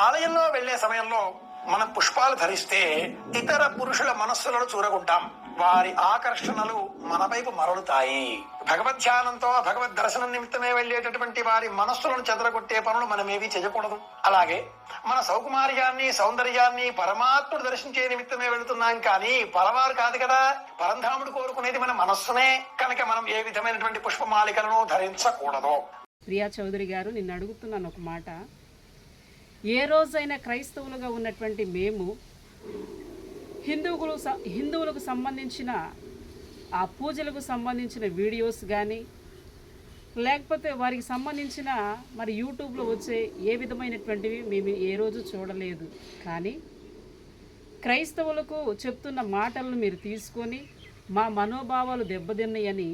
ఆలయంలో వెళ్లే సమయంలో మనం పుష్పాలు ధరిస్తే ఇతర పురుషుల మనస్సులను చూరగొంటాం. వారి ఆకర్షణలు మన వైపు మరలుతాయి. భగవద్ ధ్యానంతో భగవద్ దర్శనం నిమిత్తమే వెళ్లేటటువంటి వారి మనస్సులను చెదరగొట్టే పనులు మనమేవి చేయకూడదు. అలాగే మన సౌకుమార్యాన్ని సౌందర్యాన్ని పరమాత్ముడు దర్శించే నిమిత్తమే వెళుతున్నాం, కానీ పరవారు కాదు కదా. పరంధాముడు కోరుకునేది మన మనస్సునే కనుక మనం ఏ విధమైనటువంటి పుష్పమాలికలను ధరించకూడదు. ప్రియా చౌదరి గారు, నిన్ను అడుగుతున్నాను ఒక మాట. ఏ రోజైనా క్రైస్తవులుగా ఉన్నటువంటి మేము హిందువులకు సంబంధించిన ఆ పూజలకు సంబంధించిన వీడియోస్ కానీ లేకపోతే వారికి సంబంధించిన మరి యూట్యూబ్లో వచ్చే ఏ విధమైనటువంటివి మేము ఏ రోజు చూడలేదు. కానీ క్రైస్తవులకు చెప్తున్న మాటలను మీరు తీసుకొని మా మనోభావాలు దెబ్బతిన్నాయని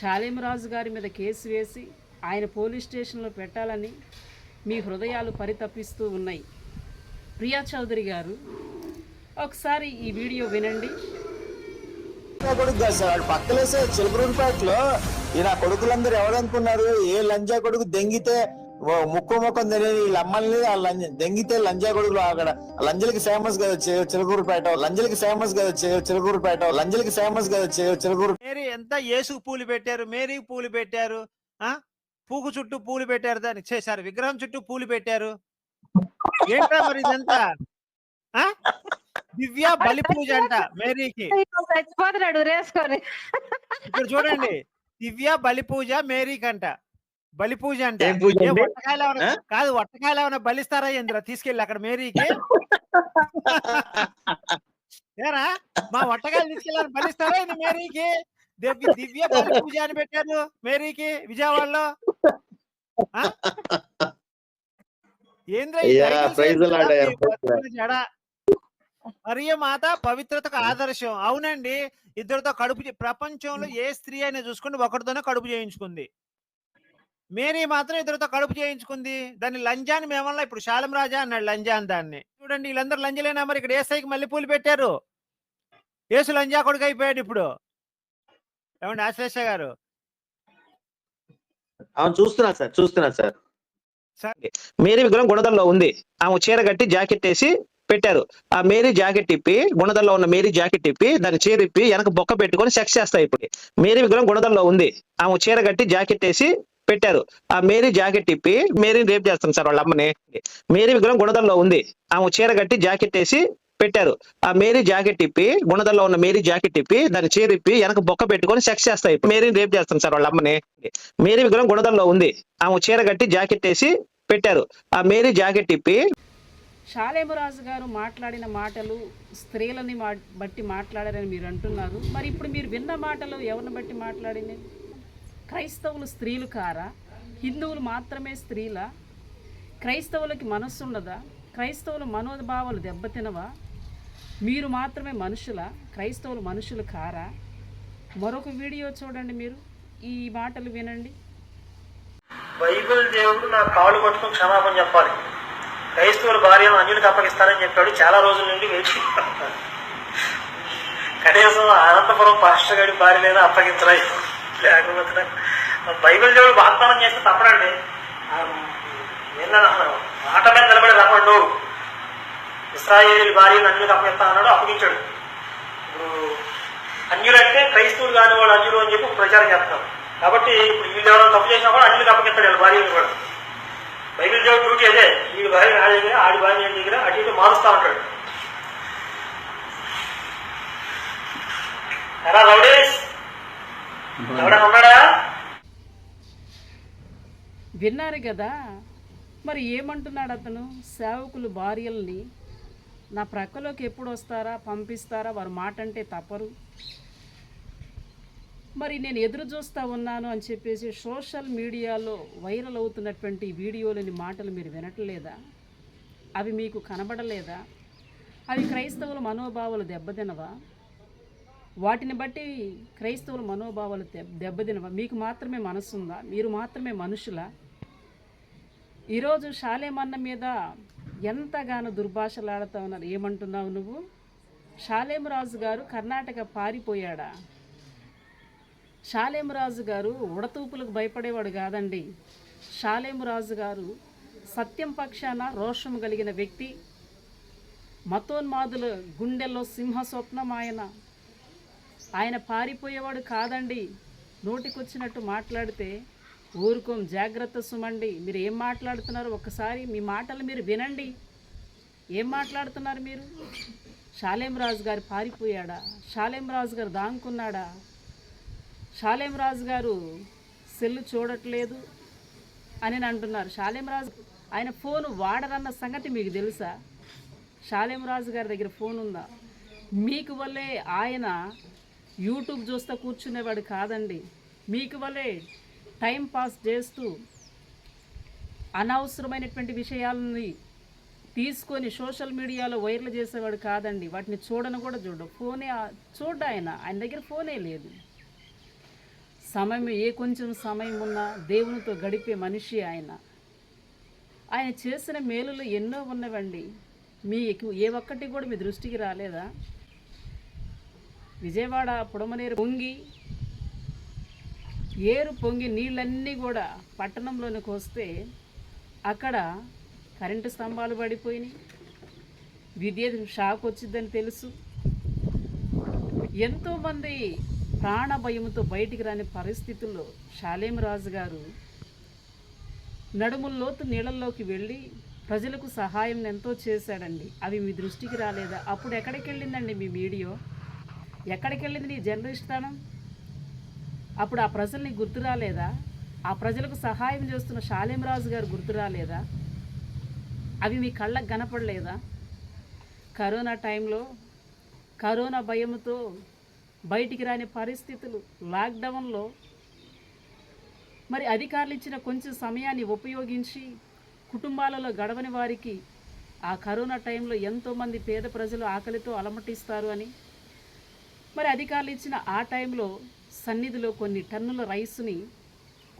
శాలేమరాజు గారి మీద కేసు వేసి ఆయన పోలీస్ స్టేషన్లో పెట్టాలని మీ హృదయాలు పరితపిస్తూ ఉన్నాయి. ప్రియా చౌదరి గారు, ఒకసారి ఈ వీడియో వినండి. కొడుకు కాదు సార్, వాడు పక్కలేసే చిలకరూరుపేటలో ఈయన కొడుకులందరూ ఎవరనుకున్నారు? ఏ లంజా కొడుకు దెంగితే ముక్కం తెలియని వీళ్ళ అమ్మల్ని దెంగితే లంజా కొడుకులు అక్కడ లంజలకి ఫేమస్ కదా చిలకూరుపేట, లంజలకి ఫేమస్ కదా చిలకూరుపేట, లంజలకి ఫేమస్ కదా చిలకూరు. మేరీ ఎంత యేసుకు పూలు పెట్టారు, మేరీకి పూలు పెట్టారు, పూకు చుట్టూ పూలు పెట్టారు, దాన్ని చేశారు విగ్రహం చుట్టూ పూలు పెట్టారు. ఏంటా మరి ఇదంతా? దివ్య బలి పూజ అంట మేరీకి. ఇక్కడ చూడండి, దివ్య బలి పూజ మేరీకి అంట. బలి పూజ అంటే వట్టకాయలు ఏమైనా కాదు, వట్టకాయలు ఏమైనా బలిస్తారా ఏంద్రా తీసుకెళ్ళి అక్కడ మేరీకి? ఏరా మా వట్టకాయలు తీసుకెళ్ళాలని బలిస్తారా ఇది మేరీకి? దివ్య బలి పూజ అని పెట్టారు మేరీకి విజయవాడలో. మరియ మాత పవిత్రతకు ఆదర్శం. అవునండి, ఇద్దరితో కడుపు ప్రపంచంలో ఏ స్త్రీ అయినా చూసుకుంటే ఒకరితోనే కడుపు చేయించుకుంది. మేరీ మాత్రం ఇద్దరితో కడుపు చేయించుకుంది. దాన్ని లంజాని మేమల్లా ఇప్పుడు శాలం రాజా అన్నాడు లంజాని. దాన్ని చూడండి, వీళ్ళందరూ లంజలేనా? మరి ఇక్కడ ఏసైకి మళ్ళీ పూలు పెట్టారు. ఏసు లంజా కొడుకు అయిపోయాడు ఇప్పుడు. ఏమండి ఆశ్లేష గారు? అవును, చూస్తున్నా సార్. మేరీ విగ్రహం గుణదల్లో ఉంది. ఆమె చీర కట్టి జాకెట్ వేసి పెట్టారు. ఆ మేరీ జాకెట్ ఇప్పి, గుణదల్లో ఉన్న మేరీ జాకెట్ ఇప్పి దాన్ని చీర ఇప్పి వెనక బొక్క పెట్టుకొని సెక్స్ చేస్తాయి. ఇప్పుడు మేరీ విగ్రహం గుణదల్లో ఉంది. ఆమె చీర కట్టి జాకెట్ వేసి పెట్టారు. ఆ మేరీ జాకెట్ ఇప్పి మేరీని రేప్ చేస్తాం సార్ వాళ్ళ అమ్మని. మేరీ విగ్రహం గుణదల్లో ఉంది. ఆమె చీర కట్టి జాకెట్ వేసి పెట్టారు. ఆ మేరీ జాకెట్ ఇప్పి, గుణదల్లో ఉన్న మేరీ జాకెట్ ఇప్పి దాన్ని చీర ఇప్పి వెనక బొక్క పెట్టుకొని సెక్స్ చేస్తాయి. మేరీని రేప్ చేస్తాం సార్ వాళ్ళ అమ్మని. మేరీ విగ్రహం గుణదల్లో ఉంది. ఆమె చీర కట్టి జాకెట్ వేసి పెట్టారు. ఆ మేరీ జాకెట్ ఇప్పి. శాలేమరాజు గారు మాట్లాడిన మాటలు స్త్రీలని బట్టి మాట్లాడారని మీరు అంటున్నారు. మరి ఇప్పుడు మీరు విన్న మాటలు ఎవరిని బట్టి మాట్లాడింది? క్రైస్తవులు స్త్రీలు కారా? హిందువులు మాత్రమే స్త్రీలా? క్రైస్తవులకి మనస్సు ఉండదా? క్రైస్తవుల మనోభావాలు దెబ్బతినవా? మీరు మాత్రమే మనుషులా? క్రైస్తవులు మనుషులు కారా? మరొక వీడియో చూడండి, మీరు ఈ మాటలు వినండి. బైబిల్ దేవుడు నా కాళ్ళు పట్టుకుని క్షమాపణ చెప్పాలి. క్రైస్తవుల భార్యను అన్యులకు అప్పగిస్తానని చెప్పాడు. చాలా రోజుల నుండి వేచి కనీసం అనంతపురం పాస్టర్ గారి భార్యలైనా అప్పగించలేదు. లేకపోతే బైబిల్ దేవుడు వాగ్దానం చేస్తే తప్పడండి. మాట మీద నిలబడి రమ్మడు. ఇశ్రాయేలు భార్యను అన్యులకు అప్పగిస్తానన్నాడు, అప్పగించాడు. ఇప్పుడు అన్యులంటే క్రైస్తవులు కాని వాళ్ళు అన్యులు అని చెప్పి ప్రచారం చేస్తున్నారు. కాబట్టి ఇప్పుడు వీళ్ళు ఎవరైనా తప్పు చేసినా కూడా అన్యులకు అప్పగిస్తాడు భార్యను కూడా. బైబిల్ దేవుడు డ్యూటీ అదే, వీడి భార్య నా దగ్గర, ఆడి భార్య నా దగ్గర అటు ఇటు మారుస్తూ ఉంటాడు. ఎలా రౌడీస్ ఎవడన్నా ఉన్నాడా? విన్నారు కదా మరి ఏమంటున్నాడు అతను? సేవకులు భార్యల్ని నా ప్రక్కలోకి ఎప్పుడు వస్తారా, పంపిస్తారా, వారు మాట అంటే తప్పరు, మరి నేను ఎదురు చూస్తూ ఉన్నాను అని చెప్పేసి సోషల్ మీడియాలో వైరల్ అవుతున్నటువంటి వీడియోలని మాటలు మీరు వినట్లేదా? అవి మీకు కనబడలేదా? అవి క్రైస్తవుల మనోభావాలు దెబ్బతినవా? వాటిని బట్టి క్రైస్తవుల మనోభావాలు దెబ్బతినవా? మీకు మాత్రమే మనసుందా? మీరు మాత్రమే మనుషులా? ఈరోజు శాలేమన్న మీద ఎంతగానో దుర్భాషలాడుతూ ఉన్నారు. ఏమంటున్నావు నువ్వు? శాలేమరాజు గారు కర్ణాటక పారిపోయాడా? శాలేమరాజు గారు ఉడతూపులకు భయపడేవాడు కాదండి. శాలేమరాజు గారు సత్యం పక్షాన రోషం కలిగిన వ్యక్తి, మతోన్మాదుల గుండెల్లో సింహ స్వప్నం ఆయన పారిపోయేవాడు కాదండి. నోటికొచ్చినట్టు మాట్లాడితే ఊరుకోం, జాగ్రత్త సుమండి. మీరు ఏం మాట్లాడుతున్నారో ఒక్కసారి మీ మాటలు మీరు వినండి. ఏం మాట్లాడుతున్నారు మీరు? షాలేం రాజు గారు పారిపోయాడా? షాలేం రాజు గారు దాంకున్నాడా? షాలేం రాజు గారు సెల్లు చూడట్లేదు అని అంటున్నారు. షాలేం రాజు ఆయన ఫోన్ వాడరన్న సంగతి మీకు తెలుసా? షాలేం రాజు గారి దగ్గర ఫోన్ ఉందా? మీకు వల్లే ఆయన యూట్యూబ్ చూస్తూ కూర్చునేవాడు కాదండి. మీకు వల్లే టైం పాస్ చేస్తూ అనవసరమైనటువంటి విషయాలని తీసుకొని సోషల్ మీడియాలో వైరల్ చేసేవాడు కాదండి. వాటిని చూడను కూడా ఫోనే చూడ ఆయన దగ్గర ఫోనే లేదు. సమయం కొంచెం సమయం ఉన్నా దేవునితో గడిపే మనిషి ఆయన చేసిన మేలులు ఎన్నో ఉన్నవండి. మీకు ఏ ఒక్కటి కూడా మీ దృష్టికి రాలేదా? విజయవాడ పొడమనేరు పొంగి నీళ్ళన్నీ కూడా పట్టణంలోనికి వస్తే అక్కడ కరెంటు స్తంభాలు పడిపోయినాయి, విద్యుత్ షాక్ వచ్చిందని తెలుసు. ఎంతోమంది ప్రాణ భయంతో బయటికి రాని పరిస్థితుల్లో షాలేం రాజు గారు నడుముల్లోతు నీళ్ళల్లోకి వెళ్ళి ప్రజలకు సహాయం ఎంతో చేశాడండి. అవి మీ దృష్టికి రాలేదా? అప్పుడు ఎక్కడికి వెళ్ళిందండి మీ వీడియో? ఎక్కడికి వెళ్ళింది నీ జర్నలిస్ట్తనం? అప్పుడు ఆ ప్రజల్ని గుర్తు రాలేదా? ఆ ప్రజలకు సహాయం చేస్తున్న షాలేం రాజు గారు గుర్తు రాలేదా? అవి మీ కళ్ళకు కనపడలేదా? కరోనా టైంలో కరోనా భయంతో బయటికి రాని పరిస్థితులు, లాక్డౌన్లో మరి అధికారులు ఇచ్చిన కొంచెం సమయాన్ని ఉపయోగించి కుటుంబాలలో గడవని వారికి ఆ కరోనా టైంలో ఎంతోమంది పేద ప్రజలు ఆకలితో అలమటిస్తారు అని మరి అధికారులు ఇచ్చిన ఆ టైంలో సన్నిధిలో కొన్ని టన్నుల రైస్ని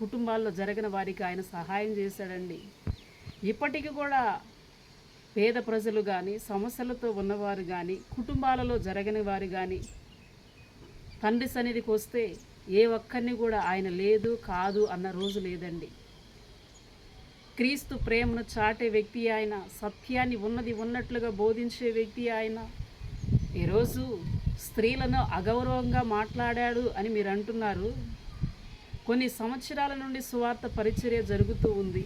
కుటుంబాల్లో జరగని వారికి ఆయన సహాయం చేశాడండి. ఇప్పటికీ కూడా పేద ప్రజలు కానీ, సమస్యలతో ఉన్నవారు కానీ, కుటుంబాలలో జరగని వారు కానీ తండ్రి సన్నిధికి వస్తే ఏ ఒక్కరిని కూడా ఆయన లేదు కాదు అన్న రోజు లేదండి. క్రీస్తు ప్రేమను చాటే వ్యక్తి ఆయన, సత్యాన్ని ఉన్నది ఉన్నట్లుగా బోధించే వ్యక్తి ఆయన. ఈరోజు స్త్రీలను అగౌరవంగా మాట్లాడాడు అని మీరు అంటున్నారు. కొన్ని సంవత్సరాల నుండి సువార్త పరిచర్య జరుగుతూ ఉంది.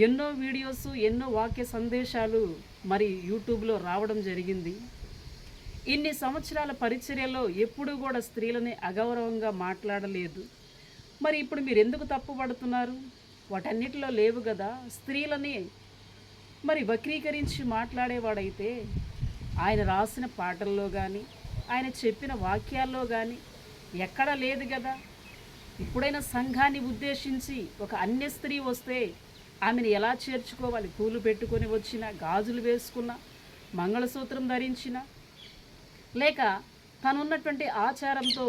ఎన్నో వీడియోస్, ఎన్నో వాక్య సందేశాలు మరి యూట్యూబ్లో రావడం జరిగింది. ఇన్ని సంవత్సరాల పరిచర్యలో ఎప్పుడూ కూడా స్త్రీలని అగౌరవంగా మాట్లాడలేదు. మరి ఇప్పుడు మీరు ఎందుకు తప్పుపడుతున్నారు? వాటన్నిటిలో లేవు కదా. స్త్రీలని మరి వక్రీకరించి మాట్లాడేవాడైతే ఆయన రాసిన పాటల్లో కానీ, ఆయన చెప్పిన వాక్యాల్లో కానీ ఎక్కడా లేదు కదా. ఇప్పుడైనా సంఘాన్ని ఉద్దేశించి ఒక అన్య స్త్రీ వస్తే ఆమెను ఎలా చేర్చుకోవాలి? పూలు పెట్టుకొని వచ్చిన, గాజులు వేసుకున్న, మంగళసూత్రం ధరించిన, లేక తనున్నటువంటి ఆచారంతో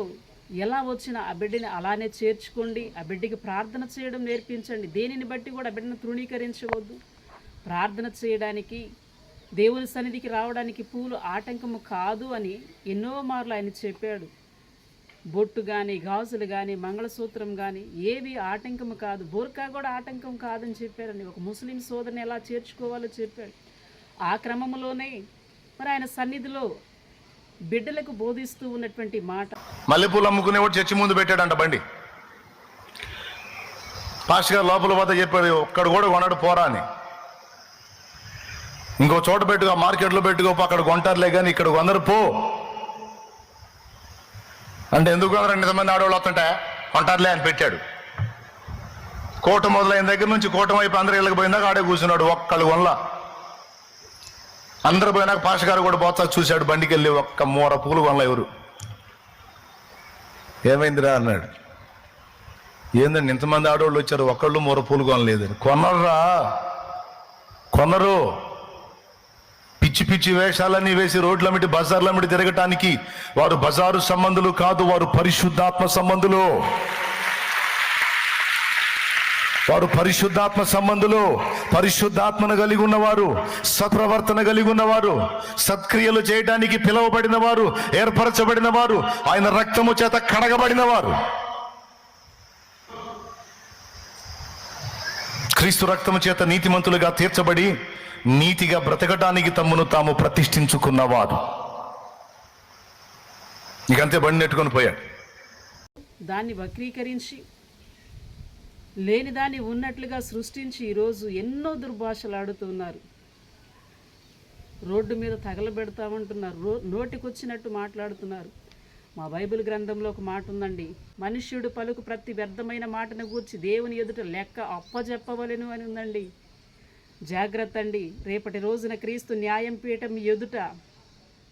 ఎలా వచ్చిన ఆ బిడ్డని అలానే చేర్చుకోండి. ఆ బిడ్డకి ప్రార్థన చేయడం నేర్పించండి. దేనిని బట్టి కూడా ఆ బిడ్డను తృణీకరించవద్దు. ప్రార్థన చేయడానికి, దేవుని సన్నిధికి రావడానికి పూలు ఆటంకము కాదు అని ఎన్నో మార్లు ఆయన చెప్పాడు. బొట్టు కానీ, గాజులు కానీ, మంగళసూత్రం కానీ ఏవి ఆటంకము కాదు. బోర్కా కూడా ఆటంకం కాదని చెప్పారని ఒక ముస్లిం సోదరిని ఎలా చేర్చుకోవాలో చెప్పాడు. ఆ క్రమంలోనే మరి ఆయన సన్నిధిలో బిడ్డలకు బోధిస్తూ ఉన్నటువంటి మాట. మల్లెపూలు అమ్ముకునేవాడు చర్చి ముందు పెట్టాడంట బండి. పాస్టర్ గారు లోపల పోతే చెప్పాడు, ఒక్కడు కూడా కొనడు పోరా అని. ఇంకో చోట పెట్టుకో, మార్కెట్లో పెట్టుకోపో, అక్కడ కొంటారులే కానీ ఇక్కడ కొందరు పో అంటే ఎందుకు కొందరు ఇంతమంది ఆడవాళ్ళు వస్తుంటే కొంటారులే అని పెట్టాడు. కోట మొదలైన దగ్గర నుంచి కోట వైపు అందరు ఇళ్ళకి పోయిందాక ఆడే కూర్చున్నాడు. ఒక్కళ్ళు కొనలా. అందరు పోయినాక పాష గారు కూడా పోతా చూశాడు. బండికి వెళ్ళి ఒక్క మూర పూలు కొనలా ఎవరు. ఏమైందిరా అన్నాడు. ఏందండి ఇంతమంది ఆడవాళ్ళు వచ్చారు, ఒక్కళ్ళు మూర పూలు కొనలేదని. కొనరురా, కొనరు. పిచ్చి పిచ్చి వేషాలన్నీ వేసి రోడ్లమిటి బజార్లమిటి తిరగటానికి వారు బజారు సంబంధులు కాదు, వారు పరిశుద్ధాత్మ సంబంధులు. వారు పరిశుద్ధాత్మ సంబంధులు. పరిశుద్ధాత్మను కలిగి ఉన్నవారు, సత్ప్రవర్తన కలిగి ఉన్నవారు, సత్క్రియలు చేయడానికి పిలువబడిన వారు, ఏర్పరచబడిన వారు, ఆయన రక్తము చేత కడగబడిన వారు. క్రీస్తు రక్తము చేత నీతిమంతులుగా తీర్చబడి నీతిగా బ్రతకటానికి తమ్మును తాము ప్రతిష్ఠించుకున్నవాడు. ఇకంతే బండి నెట్టుకొని పోయాడు. దాన్ని వక్రీకరించి లేని దాన్ని ఉన్నట్లుగా సృష్టించి ఈరోజు ఎన్నో దుర్భాషలు ఆడుతున్నారు. రోడ్డు మీద తగలబెడతామంటున్నారు, నోటికొచ్చినట్టు మాట్లాడుతున్నారు. మా బైబిల్ గ్రంథంలో ఒక మాట ఉందండి, మనుష్యుడు పలుకు ప్రతి వ్యర్థమైన మాటను గూర్చి దేవుని ఎదుట లెక్క అప్పజెప్పవలెను అని ఉందండి. జాగ్రత్త అండి. రేపటి రోజున క్రీస్తు న్యాయపీఠం ఎదుట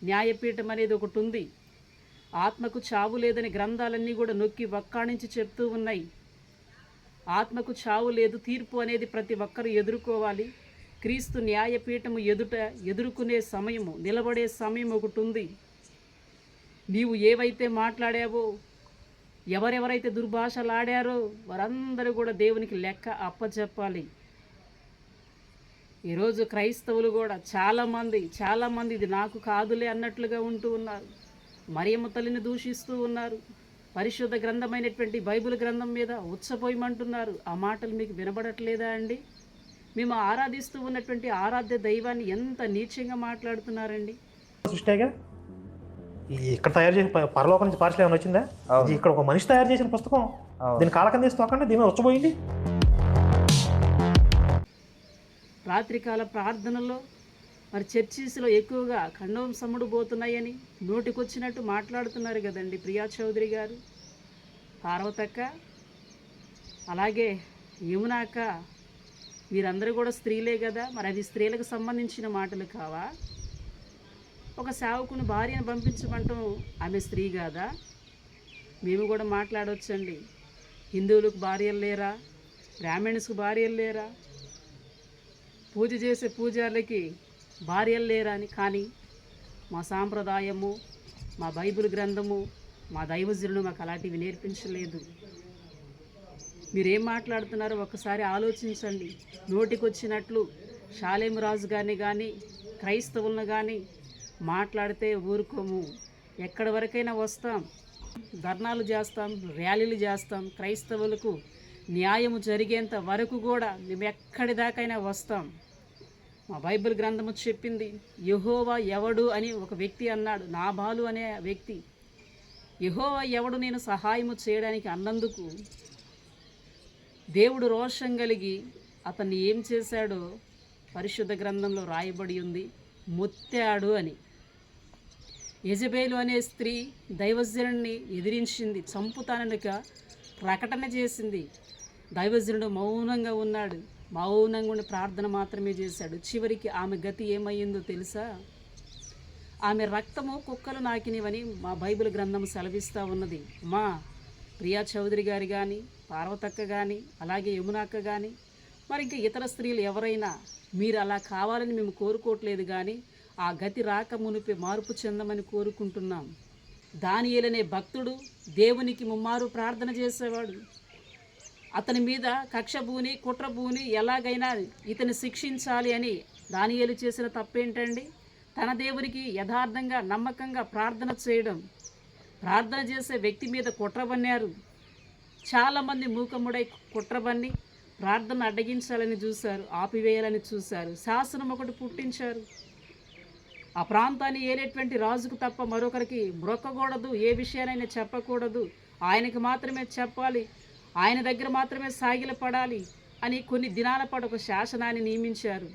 న్యాయపీఠం అనేది ఒకటి ఉంది. ఆత్మకు చావు లేదని గ్రంథాలన్నీ కూడా నొక్కి వక్కాణించి చెప్తూ ఉన్నాయి. ఆత్మకు చావు లేదు, తీర్పు అనేది ప్రతి ఒక్కరూ ఎదుర్కోవాలి. క్రీస్తు న్యాయపీఠము ఎదుట ఎదుర్కొనే సమయము, నిలబడే సమయం ఒకటి ఉంది. నీవు ఏవైతే మాట్లాడావో, ఎవరెవరైతే దుర్భాషలు ఆడారో వారందరూ కూడా దేవునికి లెక్క అప్పచెప్పాలి. ఈరోజు క్రైస్తవులు కూడా చాలామంది ఇది నాకు కాదులే అన్నట్లుగా ఉంటూ ఉన్నారు. మరియమ్మ తల్లిని దూషిస్తూ ఉన్నారు. పరిశుద్ధ గ్రంథమైనటువంటి బైబిల్ గ్రంథం మీద ఉచ్చపోయమంటున్నారు. ఆ మాటలు మీకు వినబడట్లేదా అండి? మేము ఆరాధిస్తూ ఉన్నటువంటి ఆరాధ్య దైవాన్ని ఎంత నీచంగా మాట్లాడుతున్నారండి. సృష్టిగా ఇక్కడ తయారు చేసిన పరలోకం నుంచి పార్సల్ ఏమైనా వచ్చిందా? ఇది ఇక్కడ ఒక మనిషి తయారు చేసిన పుస్తకం. దీని కాలకం తీసి తోకండి, దీని మీద ఉచ్చబోయింది. రాత్రికాల ప్రార్థనలో మరి చర్చీస్లో ఎక్కువగా ఖండవం సమ్ముడు పోతున్నాయని నోటికొచ్చినట్టు మాట్లాడుతున్నారు కదండి ప్రియా చౌదరి గారు, పార్వతక్క, అలాగే యమునాక. వీరందరూ కూడా స్త్రీలే కదా, మరి అవి స్త్రీలకు సంబంధించిన మాటలు కావా? ఒక సేవకుని భార్యను పంపించమంటాం, ఆమె స్త్రీ కాదా? మేము కూడా మాట్లాడవచ్చండి. హిందువులకు భార్యలు లేరా? బ్రాహ్మణ్స్కు భార్యలు లేరా? పూజ చేసే పూజారులకి భార్యలు లేరా అని. కానీ మా సాంప్రదాయము, మా బైబిల్ గ్రంథము, మా దైవజనుడు మాకు అలాంటివి నేర్పించలేదు. మీరేం మాట్లాడుతున్నారో ఒకసారి ఆలోచించండి. నోటికొచ్చినట్లు షాలేం రాజు గారిని కానీ క్రైస్తవులను కానీ మాట్లాడితే ఊరుకోము. ఎక్కడి వరకైనా వస్తాం, ధర్నాలు చేస్తాం, ర్యాలీలు చేస్తాం. క్రైస్తవులకు న్యాయము జరిగేంత వరకు కూడా మేము ఎక్కడి దాకైనా వస్తాం. మా బైబిల్ గ్రంథము చెప్పింది, యెహోవా ఎవడు అని ఒక వ్యక్తి అన్నాడు. నాబాలు అనే వ్యక్తి యెహోవా ఎవడు నేను సహాయము చేయడానికి అన్నందుకు దేవుడు రోషం కలిగి అతన్ని ఏం చేశాడో పరిశుద్ధ గ్రంథంలో రాయబడి ఉంది, మొత్తాడు అని. యెజబేలు అనే స్త్రీ దైవజనుడిని ఎదిరించింది, చంపుతాననుక ప్రకటన చేసింది. దైవజనుడు మౌనంగా ఉన్నాడు, మౌనంగా ఉండి ప్రార్థన మాత్రమే చేశాడు. చివరికి ఆమె గతి ఏమయ్యిందో తెలుసా? ఆమె రక్తము కుక్కలు నాకినవని మా బైబిల్ గ్రంథం సెలవిస్తూ ఉన్నది. మా ప్రియా చౌదరి గారు కానీ, పార్వతక్క కానీ, అలాగే యమునాక్క కానీ, మరి ఇంకా ఇతర స్త్రీలు ఎవరైనా మీరు అలా కావాలని మేము కోరుకోవట్లేదు, కానీ ఆ గతి రాక మునిపే మార్పు చెందమని కోరుకుంటున్నాం. దానియేలనే భక్తుడు దేవునికి ముమ్మారు ప్రార్థన చేసేవాడు. అతని మీద కక్షభూని కుట్రభూని ఎలాగైనా ఇతని శిక్షించాలి అని దానియేలు చేసిన తప్పేంటండి? తన దేవునికి యథార్థంగా నమ్మకంగా ప్రార్థన చేయడం. ప్రార్థన చేసే వ్యక్తి మీద కుట్రబన్నారు. చాలామంది మూకముడై కుట్రబన్ని ప్రార్థన అడ్డగించాలని చూశారు, ఆపివేయాలని చూశారు. శాసనం ఒకటి పుట్టించారు. ఆ ప్రాంతాన్ని ఏలేటువంటి రాజుకు తప్ప మరొకరికి మ్రొక్కకూడదు, ఏ విషయానైనా చెప్పకూడదు, ఆయనకు మాత్రమే చెప్పాలి, ఆయన దగ్గర మాత్రమే సాగిలపడాలి అని కొన్ని దినాల పాటు ఒక శాసనాన్ని నియమించారు.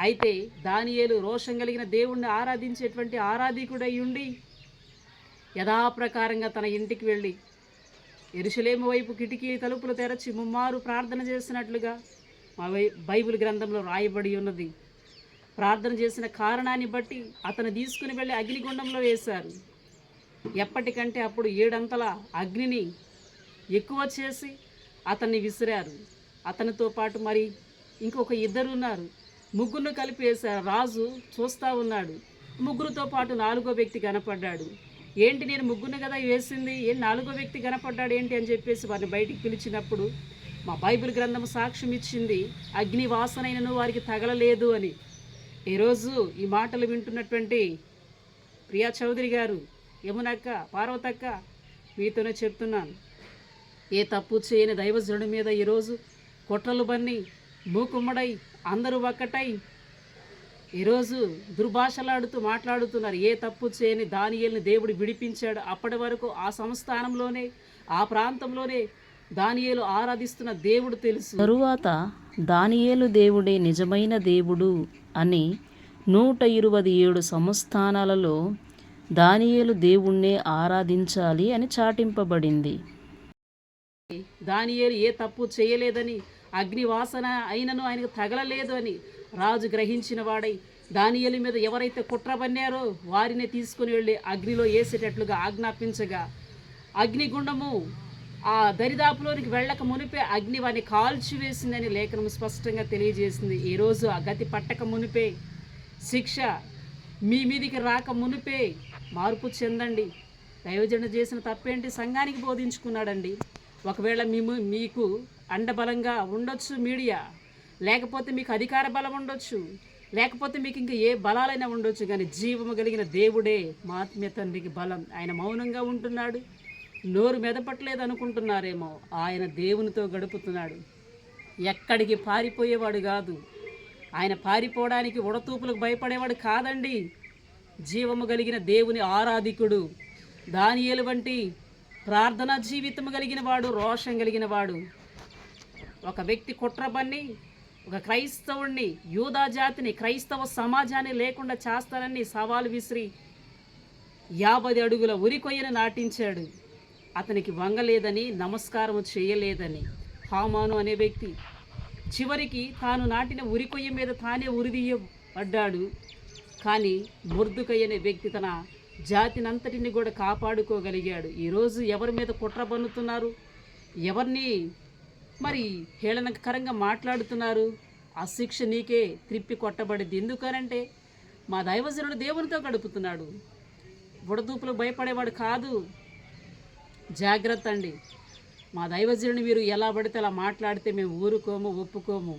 అయితే దానియేలు రోషం కలిగిన దేవుణ్ణి ఆరాధించేటువంటి ఆరాధికుడై ఉండి యథాప్రకారంగా తన ఇంటికి వెళ్ళి యెరూషలేము వైపు కిటికీ తలుపులు తెరచి ముమ్మారు ప్రార్థన చేసినట్లుగా మా బైబిల్ గ్రంథంలో రాయబడి ఉన్నది. ప్రార్థన చేసిన కారణాన్ని బట్టి అతను తీసుకుని వెళ్ళి అగ్నిగుండంలో వేశారు. ఎప్పటికంటే అప్పుడు 7 అంతల అగ్నిని ఎక్కువ చేసి అతన్ని విసిరారు. అతనితో పాటు మరి ఇంకొక 2 ఉన్నారు. ముగ్గురు కలిపి వేశారు. రాజు చూస్తూ ఉన్నాడు. ముగ్గురుతో పాటు 4వ వ్యక్తి కనపడ్డాడు. ఏంటి, నేను ముగ్గురుని కదా వేసింది, 4వ వ్యక్తి కనపడ్డాడు ఏంటి అని చెప్పేసి వారిని బయటికి పిలిచినప్పుడు మా బైబిల్ గ్రంథం సాక్ష్యం ఇచ్చింది, అగ్ని వాసనైనను వారికి తగలలేదు అని. ఈరోజు ఈ మాటలు వింటున్నటువంటి ప్రియా చౌదరి గారు, యమునక్క, పార్వతక్క, మీతోనే చెప్తున్నాను, ఏ తప్పు చేయని దైవజనుడి మీద ఈరోజు కుట్రలు బన్ని మూకుమ్మడై అందరూ ఒక్కటై ఈరోజు దుర్భాషలాడుతూ మాట్లాడుతున్నారు. ఏ తప్పు చేయని దానియేలుని దేవుడు విడిపించాడు. అప్పటి వరకు ఆ సంస్థానంలోనే ఆ ప్రాంతంలోనే దానియేలు ఆరాధిస్తున్న దేవుడు తెలుసు. తరువాత దానియేలు దేవుడే నిజమైన దేవుడు అని 127 సంస్థానాలలో దానియేలు దేవుణ్ణే ఆరాధించాలి అని చాటింపబడింది. దానియేలు ఏ తప్పు చేయలేదని, అగ్ని వాసన అయినను ఆయనకు తగలలేదు అని రాజు గ్రహించిన వాడై దానియేలు మీద ఎవరైతే కుట్ర పన్నారో వారిని తీసుకుని వెళ్ళి అగ్నిలో వేసేటట్లుగా ఆజ్ఞాపించగా అగ్నిగుండము ఆ దరిదాపులోనికి వెళ్ళక మునిపే అగ్ని వారిని కాల్చివేసిందని లేఖనం స్పష్టంగా తెలియజేసింది. ఈరోజు ఆ గతి పట్టక మునిపే, శిక్ష మీ మీదికి రాక మునిపే మార్పు చెందండి. దైవజన చేసిన తప్పేంటి? సంఘానికి బోధించుకున్నాడండి. ఒకవేళ మీకు అండబలంగా ఉండొచ్చు మీడియా, లేకపోతే మీకు అధికార బలం ఉండొచ్చు, లేకపోతే మీకు ఇంకా ఏ బలాలైనా ఉండొచ్చు, కానీ జీవము కలిగిన దేవుడే మా ఆత్మీయ తండ్రికి బలం. ఆయన మౌనంగా ఉంటున్నాడు, నోరు మెదపట్లేదు అనుకుంటున్నారేమో. ఆయన దేవునితో గడుపుతున్నాడు. ఎక్కడికి పారిపోయేవాడు కాదు. ఆయన పారిపోవడానికి ఉడతూపులకు భయపడేవాడు కాదండి. జీవము కలిగిన దేవుని ఆరాధికుడు. దానియేలు వంటి ప్రార్థనా జీవితము కలిగిన వాడు, రోషం కలిగిన వాడు. ఒక వ్యక్తి కుట్రబన్ని ఒక క్రైస్తవుణ్ణి, యూదా జాతిని, క్రైస్తవ సమాజాన్ని లేకుండా చేస్తానని సవాలు విసిరి 50 అడుగుల ఉరికొయ్యను నాటించాడు. అతనికి వంగలేదని, నమస్కారం చేయలేదని హామాను అనే వ్యక్తి చివరికి తాను నాటిన ఉరికొయ్య మీద తానే ఉరిదీయబడ్డాడు. కానీ మొర్దుకై అనే వ్యక్తి తన జాతినంతటిని కూడా కాపాడుకోగలిగాడు. ఈరోజు ఎవరి మీద కుట్ర పన్నుతున్నారు, ఎవరిని మరి హేళనకరంగా మాట్లాడుతున్నారు, ఆ శిక్ష నీకే త్రిప్పి కొట్టబడింది. ఎందుకనంటే మా దైవజనుడు దేవునితో గడుపుతున్నాడు. బుడదూపులు భయపడేవాడు కాదు. జాగ్రత్త అండి. మా దైవజనుడిని మీరు ఎలా పడితే అలా మాట్లాడితే మేము ఊరుకోము, ఒప్పుకోము.